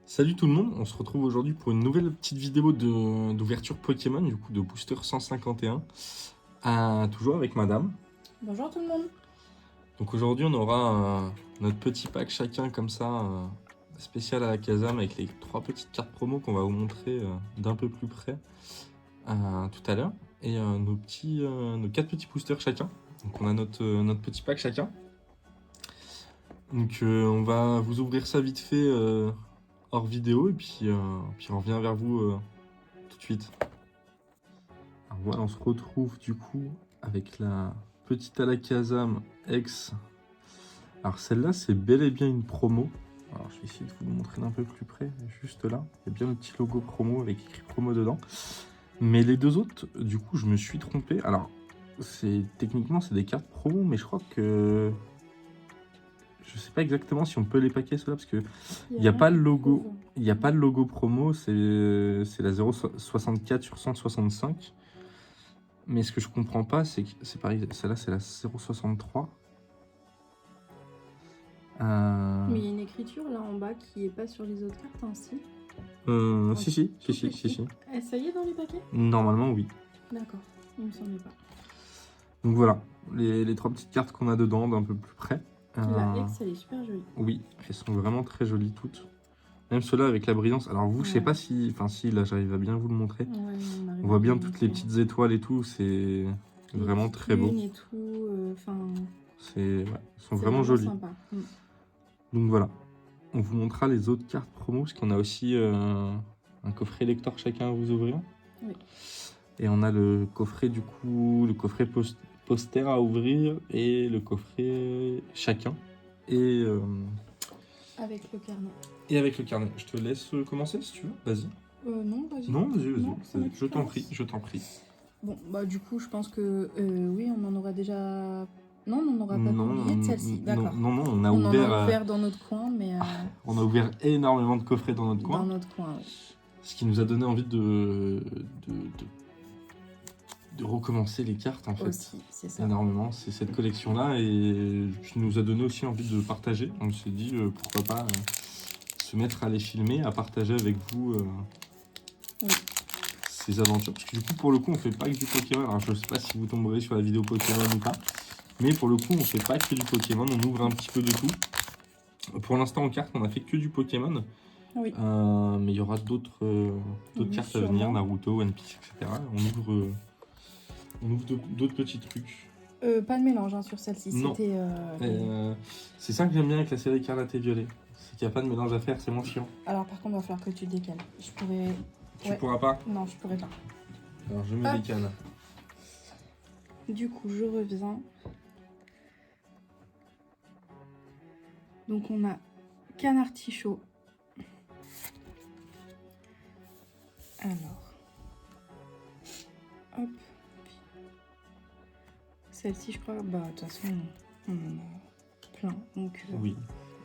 Salut tout le monde, on se retrouve aujourd'hui pour une nouvelle petite vidéo d'ouverture Pokémon, du coup de Booster 151, toujours avec madame. Bonjour tout le monde. Donc aujourd'hui on aura notre petit pack chacun comme ça, spécial à la Kazam avec les 3 petites cartes promo qu'on va vous montrer d'un peu plus près tout à l'heure. Et nos 4 petits boosters chacun, donc on a notre petit pack chacun. Donc on va vous ouvrir ça vite fait hors vidéo et puis on revient vers vous tout de suite. Alors voilà, on se retrouve du coup avec la petite Alakazam X. Alors celle-là, c'est bel et bien une promo. Alors je vais essayer de vous le montrer d'un peu plus près, juste là. Il y a bien le petit logo promo avec écrit promo dedans. Mais les deux autres, du coup, je me suis trompé. Alors, techniquement, c'est des cartes promo, mais je crois que... Je sais pas exactement si on peut les paquer ceux-là, parce que il n'y a pas le logo. Il n'y a pas le logo promo, c'est la 0,64 sur 165. Mais ce que je comprends pas, c'est que c'est pareil, celle-là c'est la 0,63. Mais il y a une écriture là en bas qui est pas sur les autres cartes ainsi. Si. Ça y est dans les paquets? Normalement, oui. D'accord, il me semblait pas. Donc voilà, les 3 petites cartes qu'on a dedans d'un peu plus près. La X, elle est super jolie. Oui, elles sont vraiment très jolies toutes. Même ceux-là avec la brillance. Alors vous, je sais pas si... Enfin si, là j'arrive à bien vous le montrer. Ouais, on voit bien toutes les petites étoiles et tout, c'est vraiment très beau. Et tout, Ils sont vraiment jolis. Sympa. Donc voilà, on vous montrera les autres cartes promo, parce qu'on a aussi un coffret lecteur chacun à vous ouvrir. Oui. Et on a le coffret du coup, le coffret poster à ouvrir et le coffret chacun. Et avec le carnet. Et avec le carnet. Je te laisse commencer si tu veux, vas-y. Non, vas-y. Non, vas-y. Je t'en prie. Bon, bah du coup, je pense que oui, on en aura déjà... Non, on n'aura pas publié de celle-ci, d'accord. Non, on a en ouvert... a ouvert dans notre coin, mais... on a ouvert énormément de coffrets dans notre coin. Dans notre coin, oui. Ce qui nous a donné envie de recommencer les cartes, en fait. Aussi, c'est ça. Énormément, c'est cette collection-là, et qui nous a donné aussi envie de partager. On s'est dit, pourquoi pas se mettre à les filmer, à partager avec vous oui. ces aventures. Parce que du coup, pour le coup, on fait pas que du Pokémon. Alors, je sais pas si vous tomberez sur la vidéo Pokémon ou pas. Mais pour le coup, on fait pas que du Pokémon, on ouvre un petit peu de tout. Pour l'instant, en carte, on a fait que du Pokémon. Oui. Mais il y aura d'autres cartes à venir, Naruto, One Piece, etc. On ouvre d'autres petits trucs. Pas de mélange hein, sur celle-ci. C'est ça que j'aime bien avec la série Écarlate et Violet. C'est qu'il n'y a pas de mélange à faire, c'est moins chiant. Alors par contre, il va falloir que tu le décales. Je pourrais... Tu pourras pas? Non, je pourrais pas. Alors je me décale. Du coup, je reviens. Donc on a Canartichaud. Alors. Hop. Celle-ci, je crois, bah de toute façon, on en a plein. Donc, oui.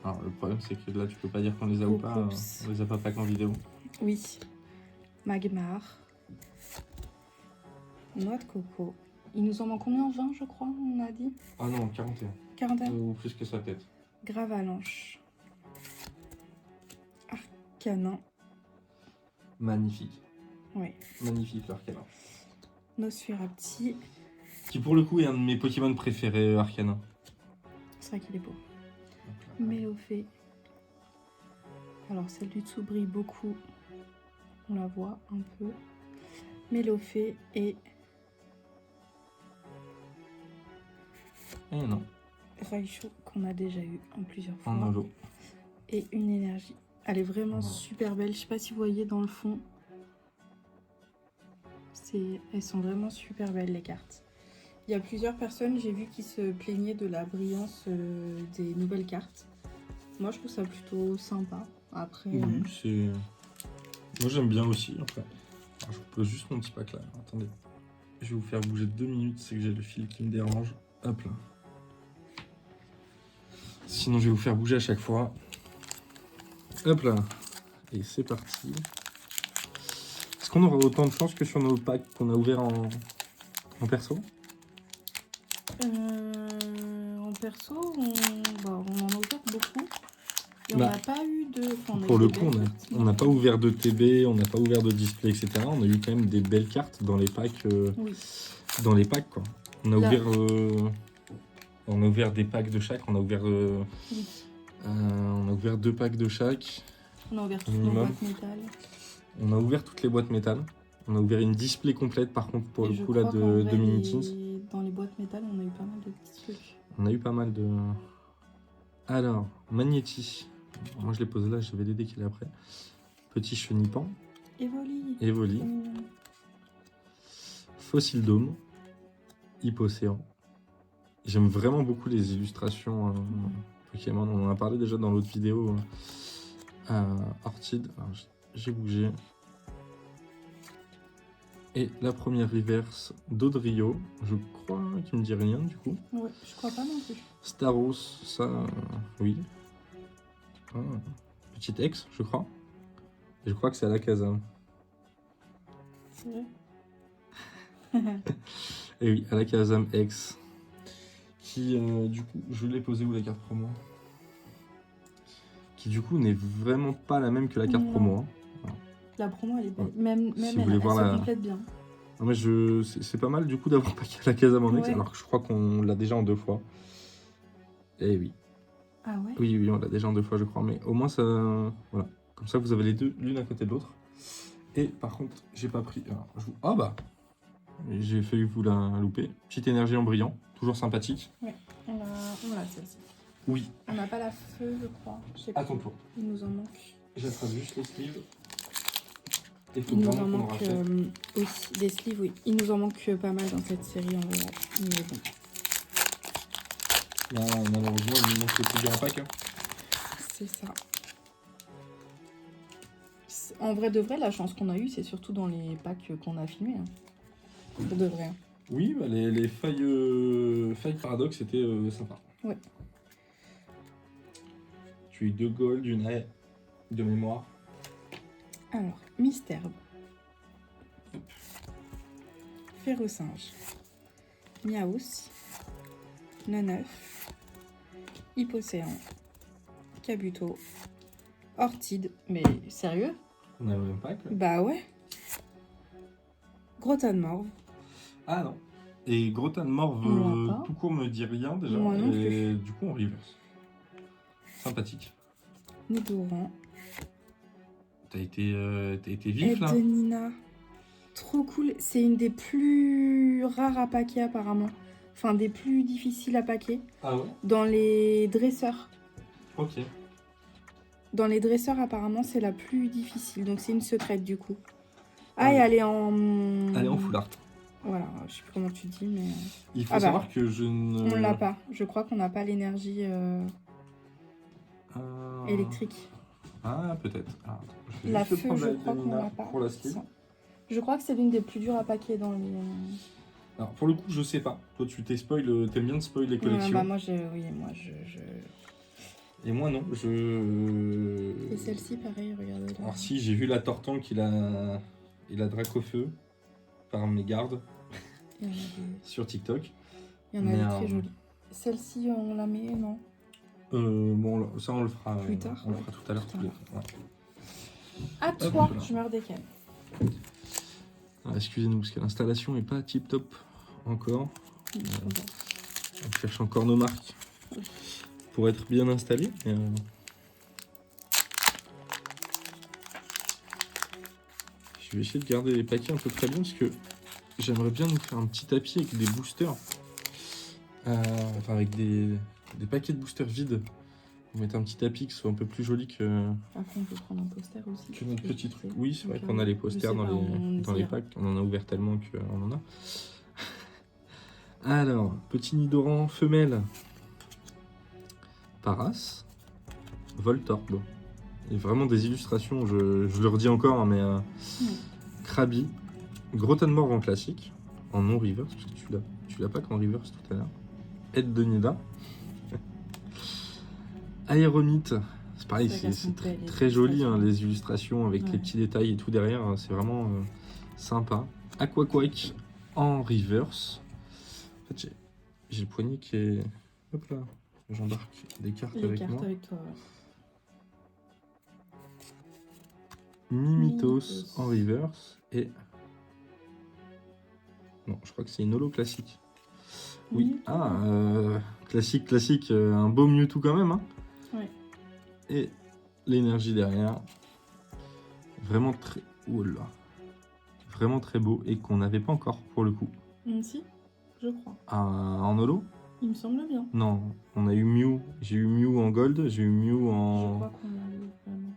Alors le problème, c'est que là, tu peux pas dire qu'on les a ou pas. On les a pas en vidéo. Oui. Magmar. Noix de coco. Il nous en manque combien? 20, je crois, on a dit? Ah non, 41. 41 ou plus que ça, peut-être. Gravalanche. Arcanin. Magnifique. Oui. Magnifique, l'Arcanin. Nosferapti. Qui pour le coup est un de mes Pokémon préférés, Arcanin. C'est vrai qu'il est beau. Mélofée. Alors celle du dessous brille beaucoup. On la voit un peu. Mélofée et... Eh non. Raichu qu'on a déjà eu en plusieurs fois. En holo. Et une énergie. Elle est vraiment super belle. Je sais pas si vous voyez dans le fond. Elles sont vraiment super belles les cartes. Il y a plusieurs personnes, j'ai vu, qui se plaignaient de la brillance des nouvelles cartes. Moi, je trouve ça plutôt sympa. Après... Oui, c'est... Moi, j'aime bien aussi, après. Alors, je vous pose juste mon petit pack là. Attendez. Je vais vous faire bouger 2 minutes, c'est que j'ai le fil qui me dérange. Hop là. Sinon, je vais vous faire bouger à chaque fois. Hop là. Et c'est parti. Est-ce qu'on aura autant de chance que sur nos packs qu'on a ouverts en perso? En perso, on en a ouvert beaucoup. Et on n'a pas eu de... Enfin, Pour le eu des coup, belles cartes, on n'a pas ouvert de TB, on n'a pas ouvert de display, etc. On a eu quand même des belles cartes dans les packs. Oui. Dans les packs, quoi. On a Là. ouvert des packs de chaque. On a ouvert 2 packs de chaque. On a ouvert toutes nos minimum. boîtes métal. On a ouvert toutes les boîtes métal. On a ouvert une display complète, par contre, pour Et le je coup, là, crois qu'en de vrai, Mini Teens. dans les boîtes métal, on a eu pas mal de petits trucs. On a eu pas mal de... Alors, Magnéti. Moi, je l'ai posé là, j'avais l'idée qu'il est après. Petit Chenipan. Evoli. Fossil Dome. Hypocéan. J'aime vraiment beaucoup les illustrations Pokémon. On en a parlé déjà dans l'autre vidéo. Orchid. Alors, j'ai bougé. Et la première reverse d'Odrio. Je crois qu'il me dit rien du coup. Ouais, je crois pas non plus. Staros, ça, oui. Ah, petit ex, je crois. Et je crois que c'est à la casa. C'est vrai. Et oui, à la Kazam X. Qui, du coup, je l'ai posé où la carte promo? Qui, du coup, n'est vraiment pas la même que la carte promo. Hein. La promo, elle est belle. Ouais. Même Si elle, vous voulez voir se la... complète bien. Non, mais c'est pas mal, du coup, d'avoir packé à la Kazam en X, Ouais. alors que je crois qu'on l'a déjà en 2 fois. Eh oui. Ah ouais? Oui, on l'a déjà en 2 fois, je crois. Mais au moins, ça... Voilà. Comme ça, vous avez les deux, l'une à côté de l'autre. Et par contre, j'ai pas pris... Alors, ah bah j'ai failli vous la louper. Petite énergie en brillant, toujours sympathique. Ouais, on l'a celle-ci. Oui. On n'a pas la feu, je crois. Je sais pas. À ton tour. Il nous en manque. J'attrape juste les sleeves. Il nous en manque aussi des sleeves, oui. Il nous en manque pas mal dans cette série en vrai. Mais bon. Là, malheureusement, il nous manque le plus grand pack. Hein. C'est ça. En vrai de vrai, la chance qu'on a eue, c'est surtout dans les packs qu'on a filmés. Hein. Pour de vrai. Oui, bah les failles paradoxes c'était sympa. Ouais. Tu as eu 2 gold, une haie de mémoire. Alors, Mystère. Ferrosinge. Miaus. Neneuf. Hypocéan. Kabuto. Orchid. Mais sérieux? On a un pack là. Bah ouais. Grottanmorve. Ah non. Et Grottanmorve, tout court me dit rien déjà. Moi non et du coup on reverse. Sympathique. Nidoran. T'as été vif là. Nina. Trop cool. C'est une des plus rares à paquer apparemment. Enfin, des plus difficiles à paquer. Ah ouais? Dans les dresseurs. Ok. Dans les dresseurs, apparemment, c'est la plus difficile. Donc, c'est une secrète, du coup. Ah, ouais. et elle est en... Elle est en full art. Voilà, je sais plus comment tu dis, mais... Il faut savoir que je ne... On l'a pas. Je crois qu'on n'a pas l'énergie électrique. Ah, peut-être. Ah, la feu, je crois qu'on l'a pas. Pour la sleeve. Je crois que c'est l'une des plus dures à paquer dans les... Alors, pour le coup, je sais pas. Toi, tu t'aimes bien de spoil les collections. bah, moi, je... Et moi, non. Et celle-ci, pareil, regardez. Alors, si, j'ai vu la Tortank, il a Dracofeu par mes gardes sur TikTok. Il y en a des très jolies. Celle-ci, on la met, non? Bon, ça, on le fera plus tard. On le fera tout à l'heure. Ouais. À toi, je me redécale. Excusez-nous, parce que l'installation n'est pas tip top encore. On cherche encore nos marques pour être bien installé. Je vais essayer de garder les paquets un peu très bien parce que j'aimerais bien nous faire un petit tapis avec des boosters. Enfin, avec des paquets de boosters vides. Pour mettre un petit tapis qui soit un peu plus joli que... Après, on peut prendre un poster aussi. Que notre petit truc. Oui, c'est vrai qu'on a les posters dans les packs. On en a ouvert tellement qu'on en a. Alors, petit Nidoran femelle. Paras. Voltorb. Et vraiment des illustrations, je le redis encore, hein, mais... Krabi. Grottanmorve en classique. En non-reverse, parce que tu l'as pas qu'en reverse tout à l'heure. Aide de Nida. Aéromite. C'est pareil, c'est très joli, hein, les illustrations avec les petits détails et tout derrière. C'est vraiment sympa. Aquaquake en reverse. En fait, j'ai le poignet qui est... Hop là, j'embarque des cartes avec moi. Avec toi, Mimitos en reverse et... Non, je crois que c'est une holo classique. Oui, Mewtwo. classique, un beau Mewtwo quand même. Hein. Ouais. Et l'énergie derrière. Vraiment très... Oula. Vraiment très beau et qu'on n'avait pas encore pour le coup. Si, je crois. En holo? Il me semble bien. Non, on a eu Mew. J'ai eu Mew en gold, j'ai eu Mew Je en... crois qu'on a eu vraiment.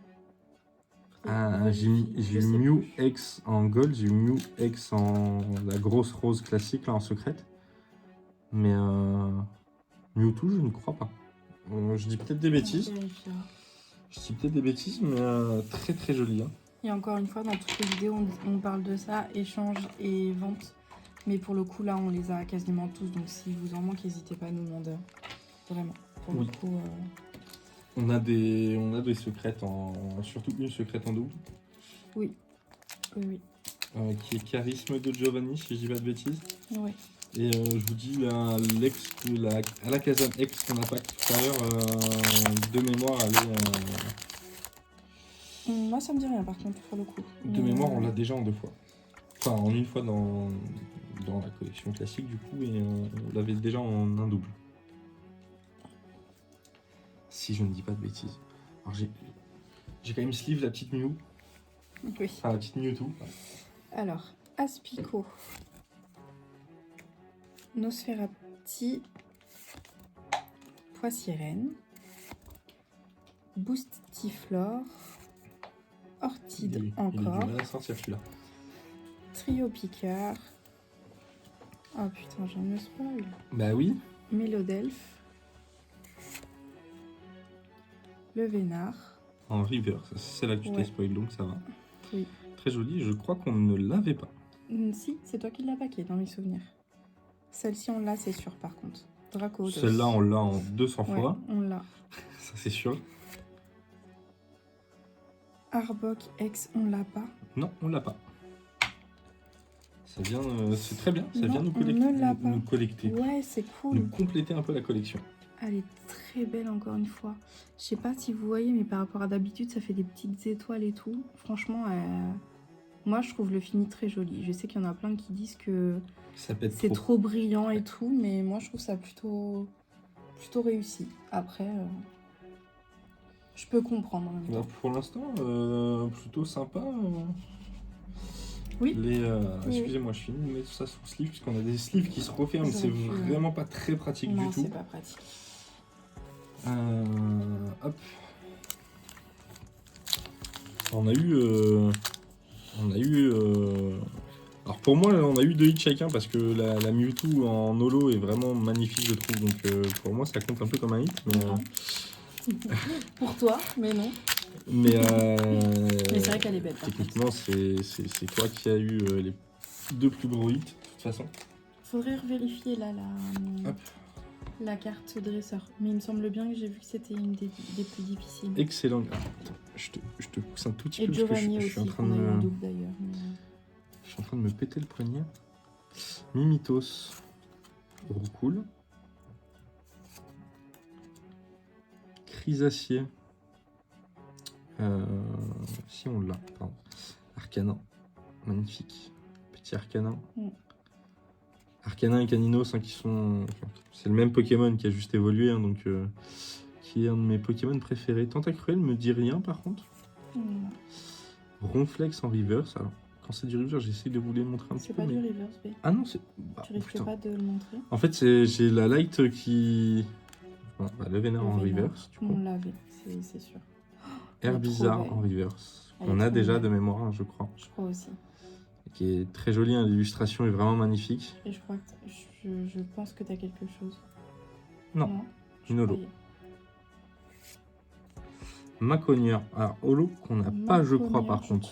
J'ai eu Mew X en gold, j'ai eu Mew X en la grosse rose classique là en secrète. Mais Mewtwo, je ne crois pas. Je dis peut-être des bêtises. Je dis peut-être des bêtises, mais très très joli. Hein. Et encore une fois, dans toutes les vidéos, on parle de ça, échange et vente. Mais pour le coup, là, on les a quasiment tous. Donc si vous en manque, n'hésitez pas à nous demander. Vraiment. Pour le coup. On a des secrètes surtout une secrète en double. Oui. Oui. Qui est charisme de Giovanni, si je dis pas de bêtises. Oui. Et je vous dis, à la Kazan X qu'on a pas tout à l'heure, de mémoire, Moi, ça me dit rien par contre, pour le coup. De mémoire, on l'a déjà en 2 fois. Enfin, en une fois dans la collection classique, du coup, et on l'avait déjà en un double. Si je ne dis pas de bêtises. Alors, j'ai quand même sleeve la petite Mew. Oui. Enfin, la petite Mewtwo. Alors, Aspico. Nosferapti, Poissirène, Boostiflore, Ortide encore, Il a du mal à sortir celui-là. Trio Piqueur, oh putain j'en me spoil, Bah oui. Mélodelphe, le Vénard. En reverse, c'est là que tu t'es spoil, donc ça va. Oui. Très joli, je crois qu'on ne l'avait pas. Si, c'est toi qui l'as paqué dans mes souvenirs. Celle-ci on l'a, c'est sûr par contre. Draco. Celle-là on l'a en 200 fois. On l'a. Ça c'est sûr. Arbok X, on l'a pas. Non, on l'a pas. Ça vient, c'est très bien, ça vient nous collecter. Ouais, c'est cool. Nous compléter un peu la collection. Elle est très belle encore une fois. Je sais pas si vous voyez, mais par rapport à d'habitude, ça fait des petites étoiles et tout. Franchement, moi je trouve le fini très joli. Je sais qu'il y en a plein qui disent que c'est trop brillant et tout, mais moi je trouve ça plutôt réussi. Après, je peux comprendre. Pour l'instant, plutôt sympa. Oui. Excusez-moi, je finis de mettre ça sur le sleeve, puisqu'on a des sleeves qui se referment. C'est vraiment pas très pratique du tout. Non, c'est pas pratique. Hop. On a eu. Alors pour moi, on a eu 2 hits chacun parce que la Mewtwo en holo est vraiment magnifique, je trouve. Donc pour moi, ça compte un peu comme un hit. Mais, pour toi, mais non. Mais c'est vrai qu'elle est belle. Techniquement, c'est toi qui as eu les 2 plus gros hits, de toute façon. Faudrait vérifier là la carte dresseur. Mais il me semble bien que j'ai vu que c'était une des plus difficiles. Excellent. Je te pousse un tout petit peu. Et Giovanni aussi, qu'on a eu en double d'ailleurs. Je suis en train de me péter le poignet. Mimitos. Gros cool. Chrysacier. Si on l'a, pardon. Arcanin. Magnifique. Petit Arcanin. Arcanin et Caninos, hein, qui sont... c'est le même Pokémon qui a juste évolué, hein, donc qui est un de mes Pokémon préférés. Tentacruel me dit rien par contre. Ronflex en reverse. Alors, quand c'est du reverse, j'essaie de vous les montrer un petit peu. C'est pas du reverse, B. Ah non, c'est... tu risques pas de le montrer. En fait, j'ai la light qui... le Vénard en reverse, du coup. On l'avait, c'est sûr. Herbizarre en reverse. On a déjà de mémoire, hein, je crois. Je crois aussi. Qui est très joli, hein, l'illustration est vraiment magnifique. Et je crois que je pense que tu as quelque chose. Non, une holo. Maconieur. Alors, holo qu'on n'a pas, je crois, par contre.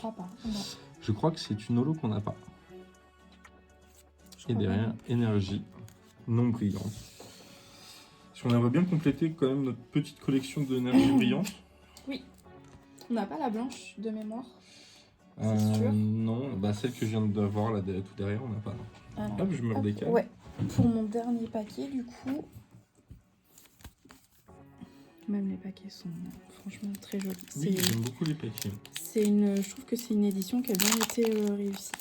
Je crois que c'est une holo qu'on n'a pas. Et derrière, énergie non brillante. Si on aimerait bien compléter quand même notre petite collection d'énergie brillante. Oui. On n'a pas la blanche de mémoire. Non, celle que je viens d'avoir là tout derrière, on n'a pas. Alors, hop, je me redécale. Ouais. Pour mon dernier paquet, du coup, Même les paquets sont franchement très jolis. Oui, j'aime beaucoup les paquets. Je trouve que c'est une édition qui a bien été réussie.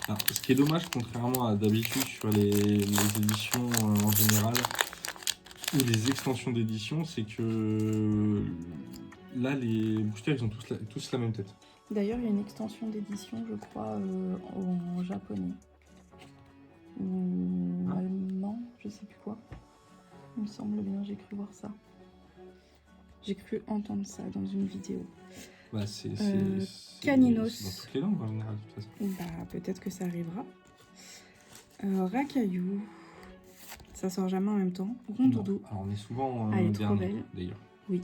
Alors, ce qui est dommage, contrairement à d'habitude sur les éditions en général, ou les extensions d'édition, c'est que là, les boosters, ils ont tous la même tête. D'ailleurs, il y a une extension d'édition, je crois, en japonais. Ou allemand, je sais plus quoi. Il me semble bien, j'ai cru voir ça. J'ai cru entendre ça dans une vidéo. Bah, c'est Caninos. c'est dans toutes les langues en général, de toute façon. Bah, peut-être que ça arrivera. Racaillou. Ça sort jamais en même temps. Rondoudou. Alors, on est souvent Elle est trop dernier, belle. d'ailleurs. Oui.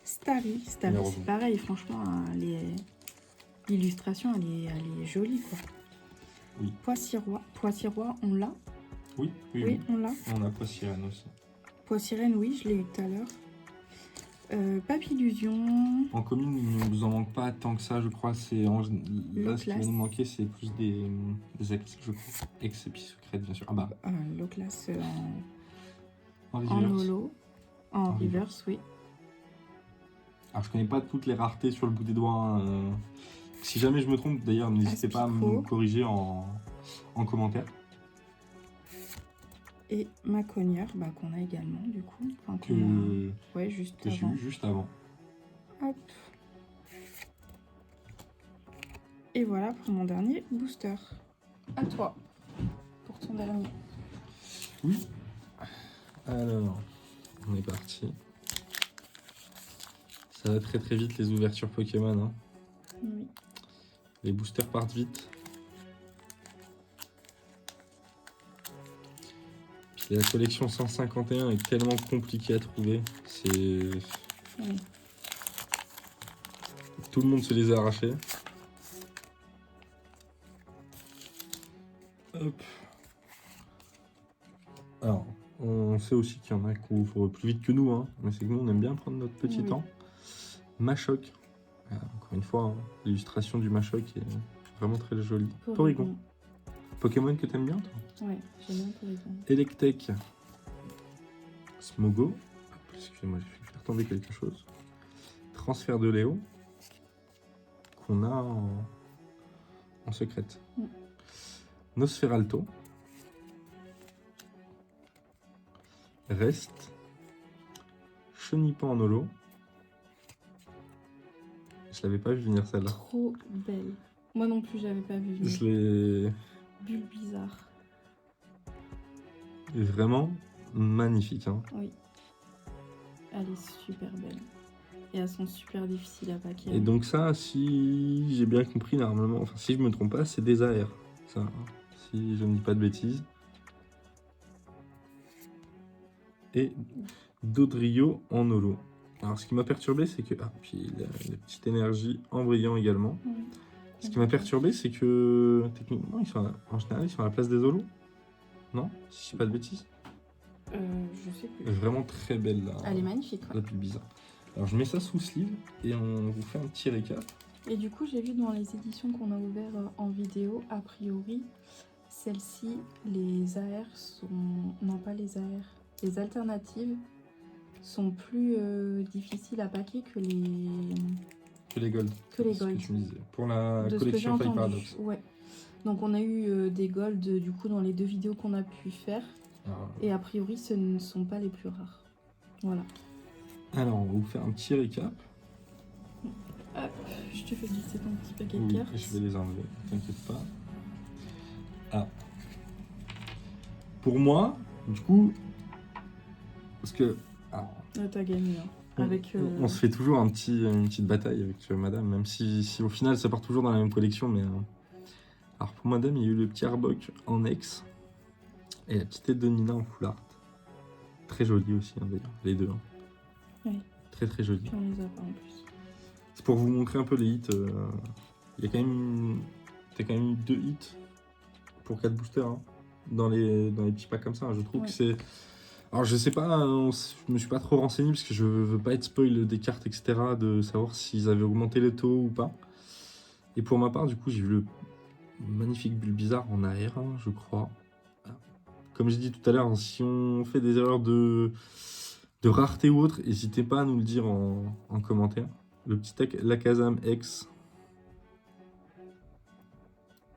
Starry, c'est pareil, franchement, l'illustration, elle est jolie, quoi. Oui. Poissy-Roi, on l'a? Oui, on l'a. On a Poissy-Rennes aussi. Poissy-Rennes, oui, je l'ai eu tout à l'heure. Papillusion. En commune, il ne nous en manque pas tant que ça, je crois. Là, ce qui va nous manquer, c'est plus des ex, je crois. Ex et puis secrètes, bien sûr. Ah bah. Loclas En holo. En reverse, oui. Alors, je connais pas toutes les raretés sur le bout des doigts. Hein. Si jamais je me trompe, d'ailleurs, n'hésitez pas à me corriger en commentaire. Et ma cogneur, bah, qu'on a également, du coup. Enfin, ouais, juste que j'ai eu juste avant. Hop. Et voilà pour mon dernier booster. À toi, pour ton dernier. Oui. Alors, on est parti. Ça va très très vite les ouvertures Pokémon. Hein. Oui. Les boosters partent vite. Puis la collection 151 est tellement compliquée à trouver. Oui. Tout le monde se les a arrachés. Hop. Alors, on sait aussi qu'il y en a qui ouvrent plus vite que nous, hein, mais c'est que nous, on aime bien prendre notre petit temps. Machoc. Encore une fois, hein, l'illustration du Machoc est vraiment très jolie. Porygon. Pokémon que t'aimes bien, toi? Ouais, j'aime bien Porygon. Electek. Smogo. Excusez-moi, j'ai fait faire tomber quelque chose. Transfert de Léo. Qu'on a en secrète. Nosferalto. Reste. Chenipan en holo. Je l'avais pas vu venir celle-là. Trop belle. Moi non plus, j'avais pas vu venir. Je l'ai. Bulle bizarre. Vraiment magnifique. Hein. Oui. Elle est super belle. Et elles sont super difficiles à paquer. Et donc ça, si j'ai bien compris, normalement, enfin si je me trompe pas, c'est des AR. Ça, hein, si je ne dis pas de bêtises. Et Dodrio en holo. Alors ce qui m'a perturbé, c'est que... Ah, puis la petite énergie en brillant également. Oui. Ce qui m'a perturbé, c'est que techniquement, en général, ils sont à la place des holos. Non? Si je dis pas de bêtises. Je sais plus. Vraiment très belle là. Elle est magnifique. La plus bizarre. Alors je mets ça sous sleeve et on vous fait un petit récap. Et du coup, j'ai vu dans les éditions qu'on a ouvertes en vidéo, a priori, celles-ci, les AR sont... Non, pas les AR. Les alternatives sont plus difficiles à paquer que les gold. Que les gold. Ce que tu me disais. Pour la collection Fire Paradox. Ouais. Donc on a eu des gold du coup dans les 2 vidéos qu'on a pu faire. Et a priori, ce ne sont pas les plus rares. Voilà. Alors, on va vous faire un petit récap. Hop, je te fais glisser ton petit paquet de cartes. Oui, je vais les enlever, t'inquiète pas. Ah. Pour moi, du coup, parce que... Ah, t'as gagné. Hein. On se fait toujours une petite bataille avec madame, même si au final ça part toujours dans la même collection. Mais alors pour madame, il y a eu le petit Arbok en ex et la petite tête de Nina en full art. Très jolie aussi, hein, d'ailleurs, les deux. Hein. Oui. Très très jolie. On les a pas en plus. C'est pour vous montrer un peu les hits. Il y a quand même t'as quand même eu 2 hits pour 4 boosters hein, dans les petits packs comme ça. Hein. Je trouve que c'est... Alors je sais pas, je me suis pas trop renseigné parce que je veux pas être spoil des cartes, etc. De savoir s'ils avaient augmenté les taux ou pas. Et pour ma part, du coup, j'ai vu le magnifique Bulbizarre en arrière, hein, je crois. Comme j'ai dit tout à l'heure, si on fait des erreurs de de rareté ou autre, n'hésitez pas à nous le dire en commentaire. Le petit Lakazam X.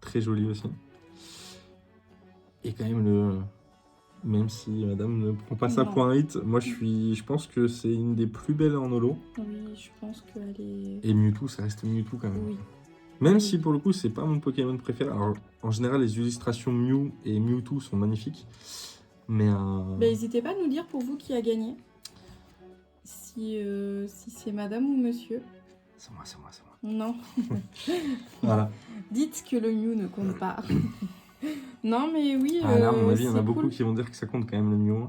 Très joli aussi. Et quand même, même si madame ne prend pas ça Non. pour un hit, moi je pense que c'est une des plus belles en holo. Oui, je pense qu'elle est... Et Mewtwo, ça reste Mewtwo quand même. Oui. Même Oui. si pour le coup, c'est pas mon Pokémon préféré. Alors, en général, les illustrations Mew et Mewtwo sont magnifiques. Mais. N'hésitez pas à nous dire pour vous qui a gagné. Si c'est madame ou monsieur. C'est moi. Non. Voilà. Dites que le Mew ne compte pas. Non, mais oui. Ah, là, à mon avis, il y en a c'est beaucoup cool. qui vont dire que ça compte quand même le Mew.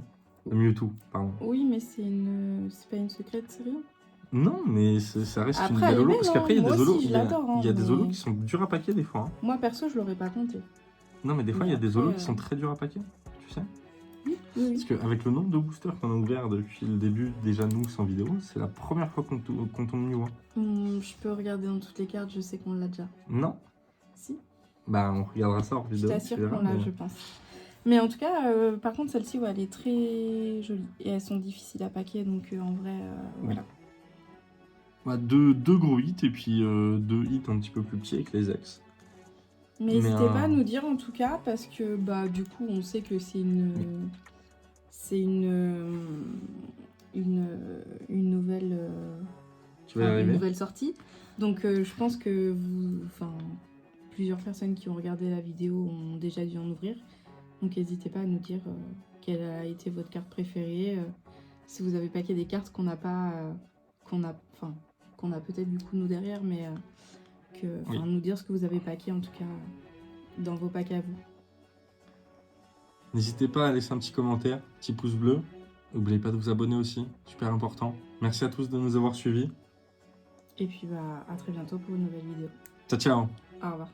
Le Mewtwo, pardon. Oui, mais c'est pas une secrète, c'est rien. Non, mais ça reste Après, une elle belle est holo. belle, Parce qu'après, il y a moi des holos. aussi, je l'adore, Il y a des mais- holos qui sont durs à paquer des fois. Hein. Moi, perso, je l'aurais pas compté. Non, mais des fois, il Mais y a des après, holos qui sont très durs à paquer. Tu sais? Oui. Parce qu'avec le nombre de boosters qu'on a ouvert depuis le début, déjà nous, sans vidéo, c'est la première fois qu'on tombe Mew. Hein. Je peux regarder dans toutes les cartes, je sais qu'on l'a déjà. Non. Si, Bah, on regardera ça en je vidéo. t'assure tu verras, qu'on l'a, mais- je pense. Mais en tout cas, par contre, celle-ci, ouais, elle est très jolie. Et elles sont difficiles à paquer, donc en vrai, voilà. Bah, deux gros hits et puis 2 hits un petit peu plus petits avec les ex. Mais Mais, n'hésitez pas à nous dire en tout cas, parce que bah du coup, on sait que c'est une nouvelle, Tu vas y une arriver. nouvelle sortie. Donc je pense que plusieurs personnes qui ont regardé la vidéo ont déjà dû en ouvrir. Donc n'hésitez pas à nous dire quelle a été votre carte préférée. Si vous avez paqué des cartes qu'on n'a pas, qu'on a peut-être du coup nous derrière, mais Oui. nous dire ce que vous avez paqué en tout cas dans vos packs à vous. N'hésitez pas à laisser un petit commentaire, petit pouce bleu. N'oubliez pas de vous abonner aussi, super important. Merci à tous de nous avoir suivis. Et puis bah à très bientôt pour une nouvelle vidéo. Ciao, ciao. Au revoir.